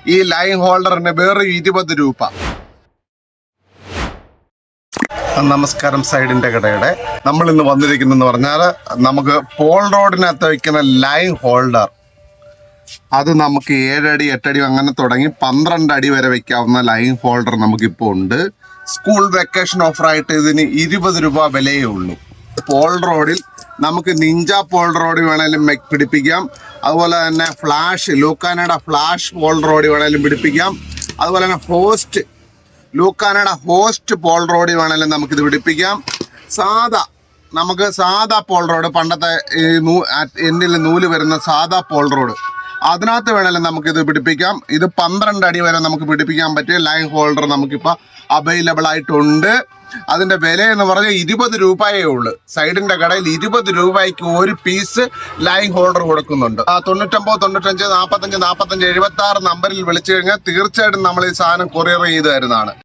ഈ ലൈൻ ഹോൾഡറിന് വേറെ 20 രൂപ. നമസ്കാരം, സൈഡിന്റെ കടയുടെ നമ്മൾ ഇന്ന് വന്നിരിക്കുന്നെന്ന് പറഞ്ഞാൽ നമുക്ക് പോൾ റോഡിനകത്ത് വയ്ക്കുന്ന ലൈൻ ഹോൾഡർ, അത് നമുക്ക് 7 അടി 8 അടി അങ്ങനെ തുടങ്ങി 12 അടി വരെ വെക്കാവുന്ന ലൈൻ ഹോൾഡർ നമുക്കിപ്പോൾ ഉണ്ട്. സ്കൂൾ വെക്കേഷൻ ഓഫറായിട്ട് ഇതിന് 20 രൂപ വിലയേ ഉള്ളൂ. പോൾ റോഡിൽ നമുക്ക് നിഞ്ച പോൾ റോഡ് വേണേലും പിടിപ്പിക്കാം. അതുപോലെ തന്നെ ഫ്ലാഷ് ലൂക്കാനയുടെ ഫ്ലാഷ് പോൾ റോഡ് വേണേലും പിടിപ്പിക്കാം. അതുപോലെ തന്നെ ലൂക്കാനയുടെ ഹോസ്റ്റ് പോൾ റോഡ് വേണേലും നമുക്കിത് പിടിപ്പിക്കാം. നമുക്ക് സാധാ പോൾ റോഡ്, പണ്ടത്തെ എൻഡിൽ നൂല് വരുന്ന സാധാ പോൾ റോഡ്, അതിനകത്ത് വേണേലും നമുക്കിത് പിടിപ്പിക്കാം. ഇത് 12 അടി വരെ നമുക്ക് പിടിപ്പിക്കാൻ പറ്റിയ ലൈൻ ഹോൾഡർ നമുക്കിപ്പോൾ അവൈലബിൾ ആയിട്ടുണ്ട്. അതിൻ്റെ വില എന്ന് പറഞ്ഞാൽ 20 രൂപയേ ഉള്ളൂ. സൈഡിൻ്റെ കടയിൽ 20 രൂപയ്ക്ക് ഒരു പീസ് ലൈൻ ഹോൾഡർ കൊടുക്കുന്നുണ്ട്. 99 95 45 46 76 നമ്പറിൽ വിളിച്ചു കഴിഞ്ഞാൽ തീർച്ചയായിട്ടും നമ്മൾ ഈ സാധനം കൊറിയർ ചെയ്ത് തരുന്നതാണ്.